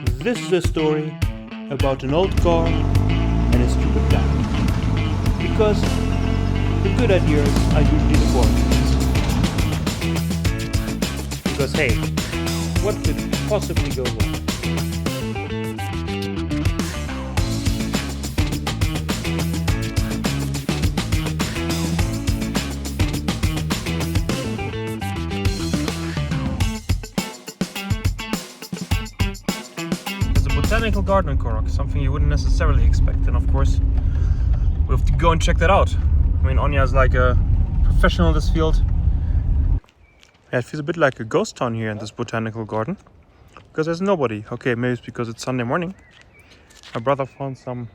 This is a story about an old car and a stupid plan. Because the good ideas are usually the boring ones. Because hey, what could possibly go wrong? Botanical garden in Korok, something you wouldn't necessarily expect, and of course we have to go and check that out. I mean, Anya is like a professional in this field. Yeah, it feels a bit like a ghost town here in this botanical garden because there's nobody. Okay, maybe it's because it's Sunday morning. My brother found some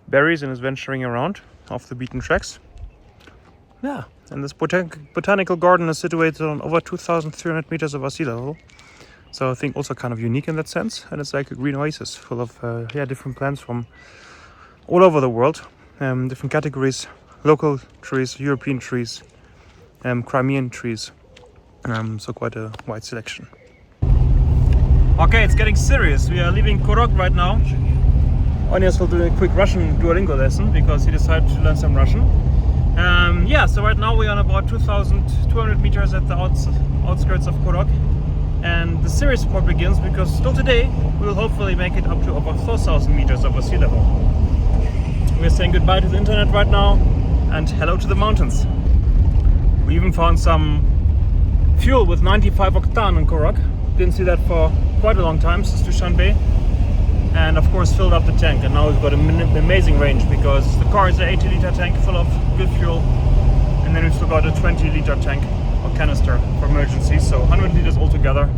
berries and is venturing around off the beaten tracks. Yeah, and this botanical garden is situated on over 2,300 meters above sea level. So I think also kind of unique in that sense, and it's like a green oasis full of different plants from all over the world, different categories, local trees, European trees, Crimean trees, so quite a wide selection. Okay, it's getting serious. We are leaving Khorogh right now. Anya's still doing a quick Russian Duolingo lesson because he decided to learn some Russian. So right now we are on about 2,200 meters at the outskirts of Khorogh. And the serious part begins because still today we will hopefully make it up to over 4,000 meters over sea level. We're saying goodbye to the internet right now and hello to the mountains. We even found some fuel with 95 octane in Korok. Didn't see that for quite a long time, since Dushanbe. And of course filled up the tank, and now we've got an amazing range because the car is an 80-liter tank full of good fuel, and then we've still got a 20-liter tank or canister for emergencies, so 100 liters altogether.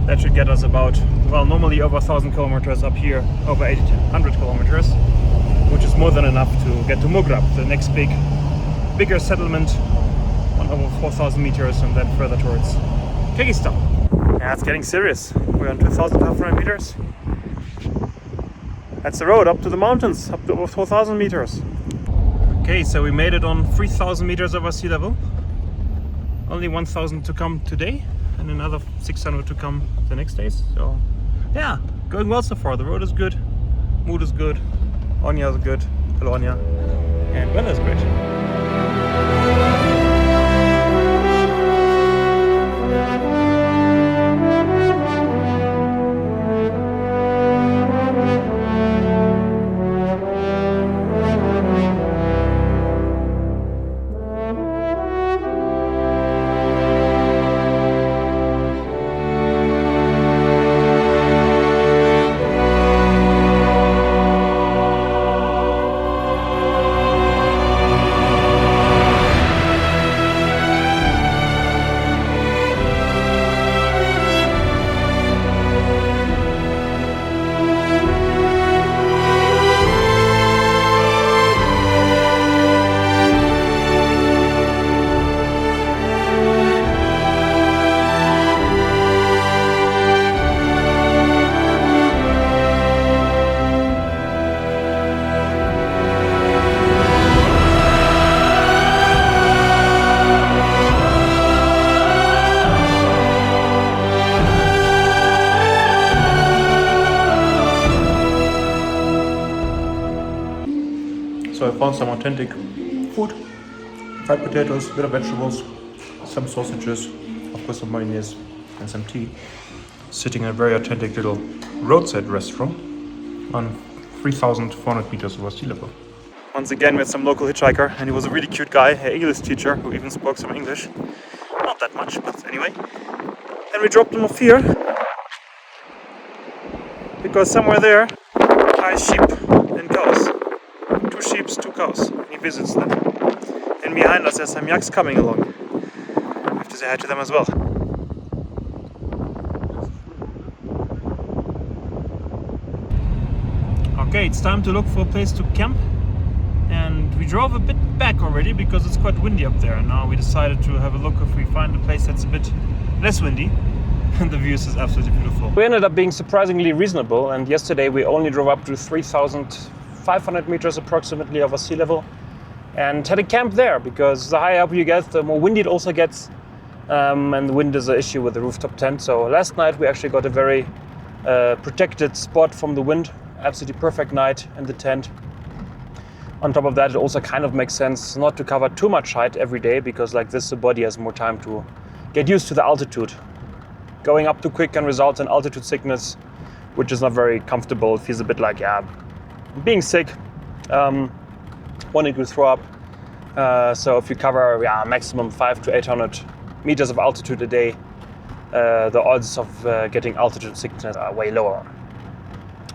That should get us about, well, normally over 1,000 kilometers, up here over 800 kilometers, which is more than enough to get to Mugrab, the next bigger settlement on over 4,000 meters, and then further towards Kyrgyzstan. Yeah, it's getting serious. We're on 2,500 meters. That's the road up to the mountains, up to over 4,000 meters. Okay, so we made it on 3,000 meters over sea level. Only 1,000 to come today, and another 600 to come the next days. So, yeah, going well so far. The road is good, mood is good, Anya is good, hello Anya, and weather is great. So I found some authentic food, fried potatoes, a bit of vegetables, some sausages, of course some mayonnaise and some tea. Sitting in a very authentic little roadside restaurant on 3,400 meters over sea level. Once again we had some local hitchhiker, and he was a really cute guy, an English teacher who even spoke some English. Not that much, but anyway. And we dropped him off here because somewhere there are sheep and cows. 2 sheep, 2 cows, and he visits them. And behind us there's some yaks coming along. We have to say hi to them as well. Okay, it's time to look for a place to camp. And we drove a bit back already because it's quite windy up there. And now we decided to have a look if we find a place that's a bit less windy. And the views is absolutely beautiful. We ended up being surprisingly reasonable, and yesterday we only drove up to 3,500 meters approximately over sea level and had a camp there because the higher up you get, the more windy it also gets, and the wind is an issue with the rooftop tent. So last night we actually got a very protected spot from the wind. Absolutely perfect night in the tent. On top of that, it also kind of makes sense not to cover too much height every day, because like this the body has more time to get used to the altitude. Going up too quick can result in altitude sickness, which is not very comfortable. It feels a bit like being sick, wanting to throw up. So if you cover maximum 500 to 800 meters of altitude a day, the odds of getting altitude sickness are way lower.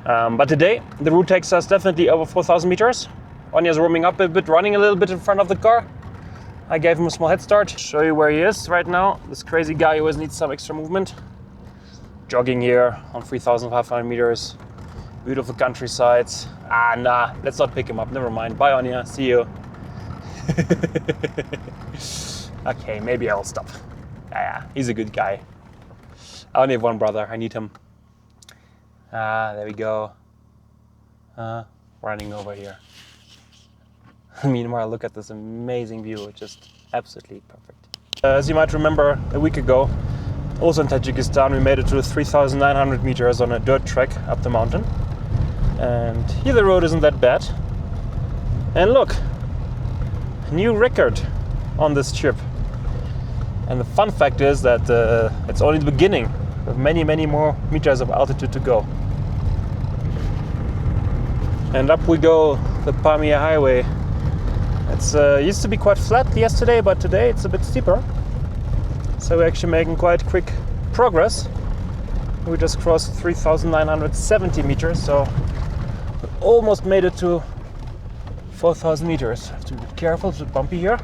But today the route takes us definitely over 4,000 meters. Onya's warming up a bit, running a little bit in front of the car. I gave him a small head start. Show you where he is right now. This crazy guy always needs some extra movement. Jogging here on 3,500 meters. Beautiful countrysides. Nah, let's not pick him up. Never mind. Bye, Onya. See you. Okay, maybe I'll stop. Yeah, he's a good guy. I only have one brother. I need him. There we go. Running over here. Meanwhile, look at this amazing view. It's just absolutely perfect. As you might remember, a week ago, also in Tajikistan, we made it to 3,900 meters on a dirt trek up the mountain. And here the road isn't that bad. And look, new record on this trip. And the fun fact is that it's only the beginning, with many, many more meters of altitude to go. And up we go, the Pamir Highway. It's used to be quite flat yesterday, but today it's a bit steeper. So we're actually making quite quick progress. We just crossed 3,970 meters, so we almost made it to 4,000 meters. Have to be careful, it's a bit bumpy here.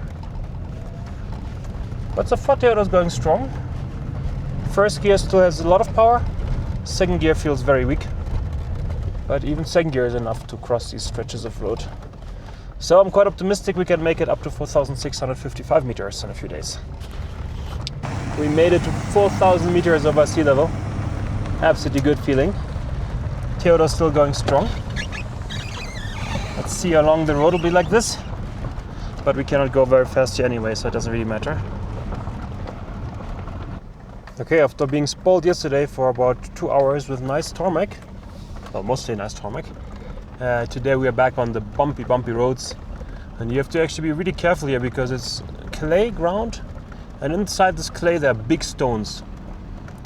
But the plateaus is going strong. First gear still has a lot of power. Second gear feels very weak. But even second gear is enough to cross these stretches of road. So I'm quite optimistic we can make it up to 4,655 meters in a few days. We made it to 4,000 meters over sea level. Absolutely good feeling. Theodore's still going strong. Let's see how long the road will be like this. But we cannot go very fast here anyway, so it doesn't really matter. Okay, after being spoiled yesterday for about 2 hours with nice tarmac, well, mostly nice tarmac, today we are back on the bumpy roads, and you have to actually be really careful here because it's clay ground, and inside this clay there are big stones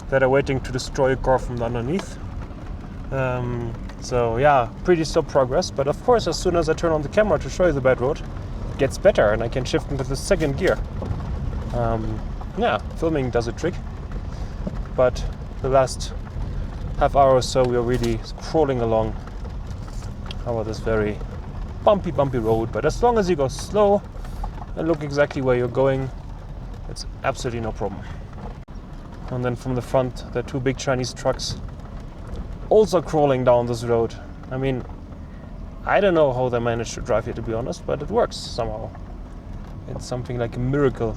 that are waiting to destroy your car from underneath. So yeah, pretty slow progress, but of course as soon as I turn on the camera to show you the bad road, it gets better and I can shift into the second gear. Yeah, filming does a trick, but the last half hour or so we are really crawling along over this very bumpy road. But as long as you go slow and look exactly where you're going, it's absolutely no problem. And then from the front, there are two big Chinese trucks also crawling down this road. I mean, I don't know how they managed to drive here, to be honest, but it works somehow. It's something like a miracle.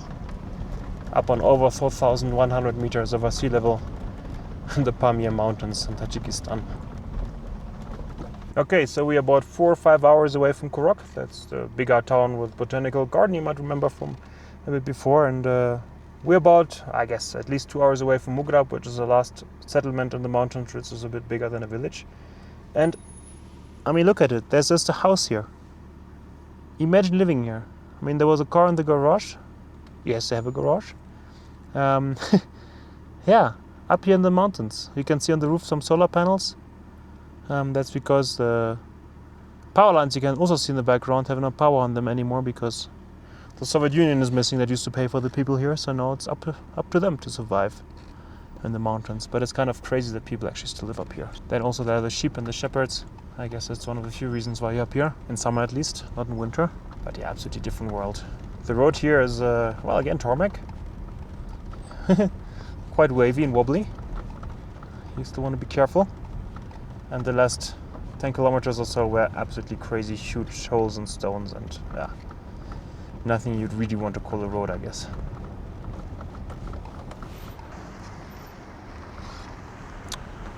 Up on over 4,100 meters over sea level in the Pamir Mountains in Tajikistan. Okay, so we are about 4 or 5 hours away from Korok. That's the bigger town with botanical garden you might remember from a bit before. And we're about, I guess, at least 2 hours away from Mugrab, which is the last settlement in the mountains, which is a bit bigger than a village. And I mean, look at it. There's just a house here. Imagine living here. I mean, there was a car in the garage. Yes, they have a garage. Yeah, up here in the mountains. You can see on the roof some solar panels. That's because the power lines you can also see in the background have no power on them anymore because the Soviet Union is missing that used to pay for the people here. So now it's up to them to survive in the mountains. But it's kind of crazy that people actually still live up here. Then also there are the sheep and the shepherds. I guess that's one of the few reasons why you're up here, in summer at least, not in winter. But yeah, absolutely different world. The road here is, well, again, tarmac. Quite wavy and wobbly. You still want to be careful. And the last 10 kilometers or so were absolutely crazy, huge holes and stones, and yeah, nothing you'd really want to call a road, I guess.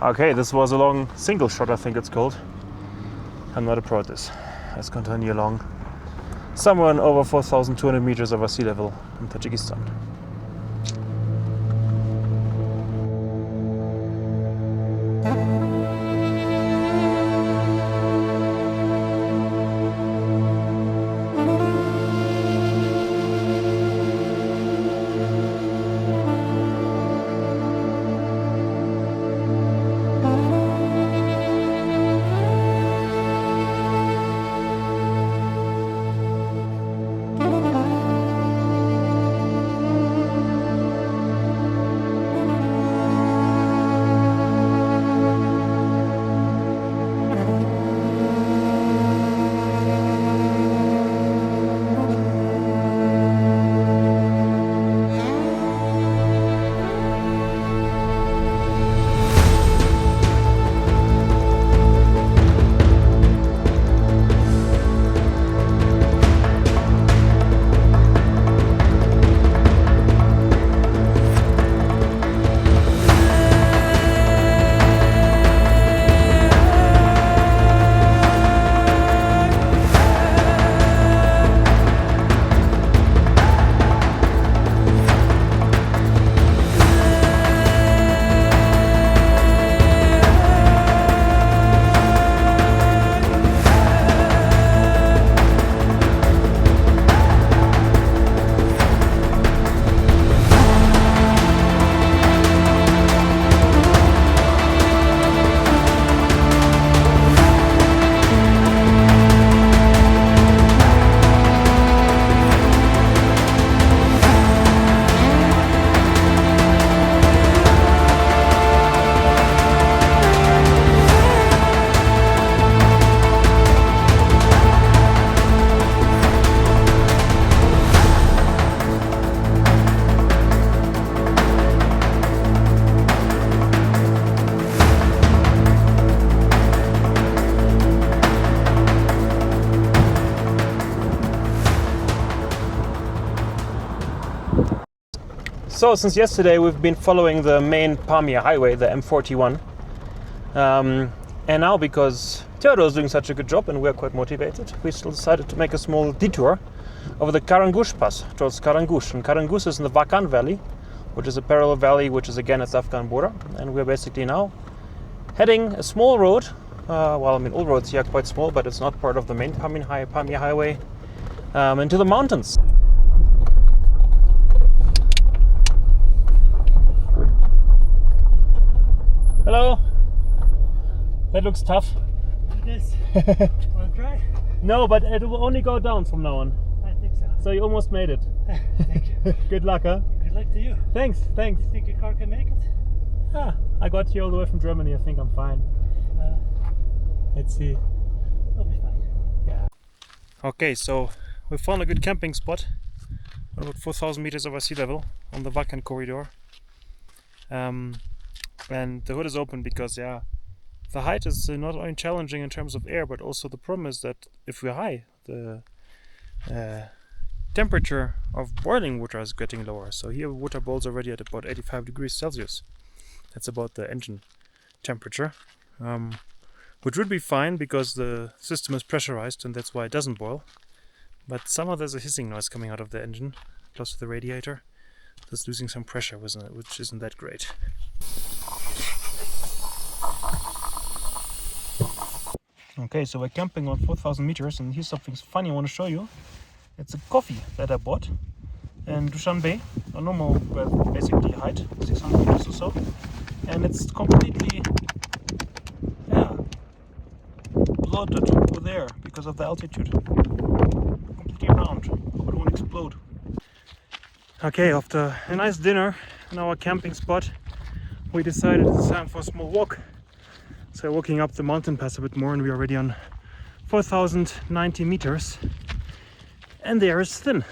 Okay, this was a long single shot, I think it's called. I'm not a pro at this. Let's continue along. Somewhere in over 4,200 meters over sea level in Tajikistan. . 。 . 。 . 。 . . 。 . 。 . . . . . . . . . . . . . . . . . . . . 。 . . . . . . . . . . . . . . . 。 . . . . . 。 . Tajikistan. So since yesterday we've been following the main Pamir Highway, the M41, and now because Theodor is doing such a good job and we're quite motivated, we still decided to make a small detour over the Khorogh Pass towards Khorogh. And Khorogh is in the Vakan Valley, which is a parallel valley which is again at the Afghan border, and we're basically now heading a small road. Well, I mean, all roads here are quite small, but it's not part of the main Pamir Highway, into the mountains. Hello. That looks tough. It is. Want to try? No, but it will only go down from now on. I think so. So you almost made it. Thank you. Good luck, huh? Good luck to you. Thanks. You think your car can make it? Ah, I got here all the way from Germany. I think I'm fine. Let's see. We'll be fine. Yeah. Okay, so we found a good camping spot, about 4,000 meters over sea level on the Vakan corridor. And the hood is open because, yeah, the height is not only challenging in terms of air, but also the problem is that if we're high, the temperature of boiling water is getting lower. So here water boils already at about 85 degrees Celsius. That's about the engine temperature, which would be fine because the system is pressurized and that's why it doesn't boil. But somehow there's a hissing noise coming out of the engine close to the radiator. That's losing some pressure, which isn't that great. Okay, so we're camping on 4,000 meters, and here's something funny I want to show you. It's a coffee that I bought in Dushanbe, a normal, well, basically height, 600 meters or so, and it's completely, bloated with air because of the altitude. Completely round, hope it won't explode. Okay, after a nice dinner in our camping spot, we decided it's time for a small walk. So walking up the mountain pass a bit more, and we're already on 4,090 meters, and the air is thin.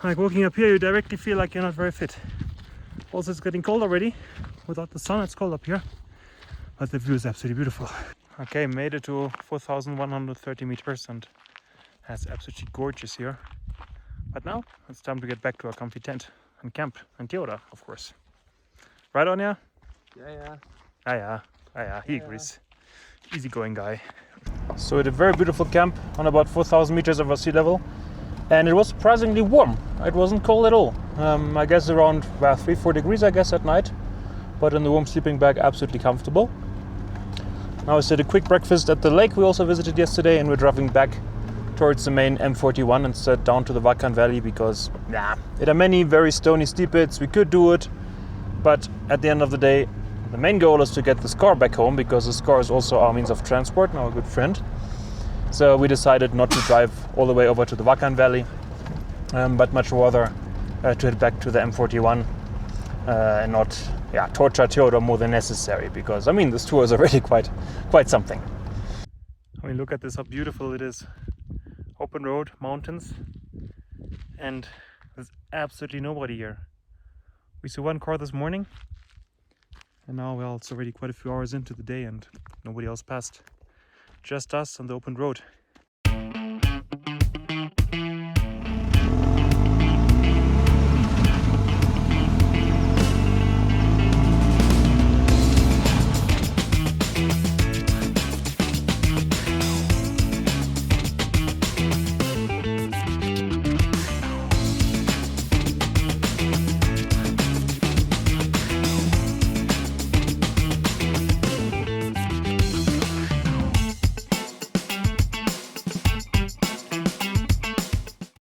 Like walking up here, you directly feel like you're not very fit. Also, it's getting cold already. Without the sun, it's cold up here, but the view is absolutely beautiful. Okay, made it to 4,130 meters, and that's absolutely gorgeous here. But now it's time to get back to our comfy tent and camp, and Theodor, of course. Right, Anya? Yeah. He agrees. Easygoing guy. So we had a very beautiful camp on about 4,000 meters over sea level, and it was surprisingly warm. It wasn't cold at all. I guess around 3-4 degrees, I guess, at night. but in the warm sleeping bag, absolutely comfortable. Now we did a quick breakfast at the lake we also visited yesterday, and we're driving back towards the main M41 instead, down to the Vakan Valley, because there are many very stony steep bits. We could do it, but at the end of the day, the main goal is to get this car back home, because this car is also our means of transport and our good friend. So we decided not to drive all the way over to the Vakan Valley, but much rather to head back to the M41 and not torture Theodore more than necessary, because I mean this tour is already quite something. I mean, look at this, how beautiful it is. Open road, mountains, and there's absolutely nobody here. We saw one car this morning, and now, well, it's already quite a few hours into the day and nobody else passed. Just us on the open road.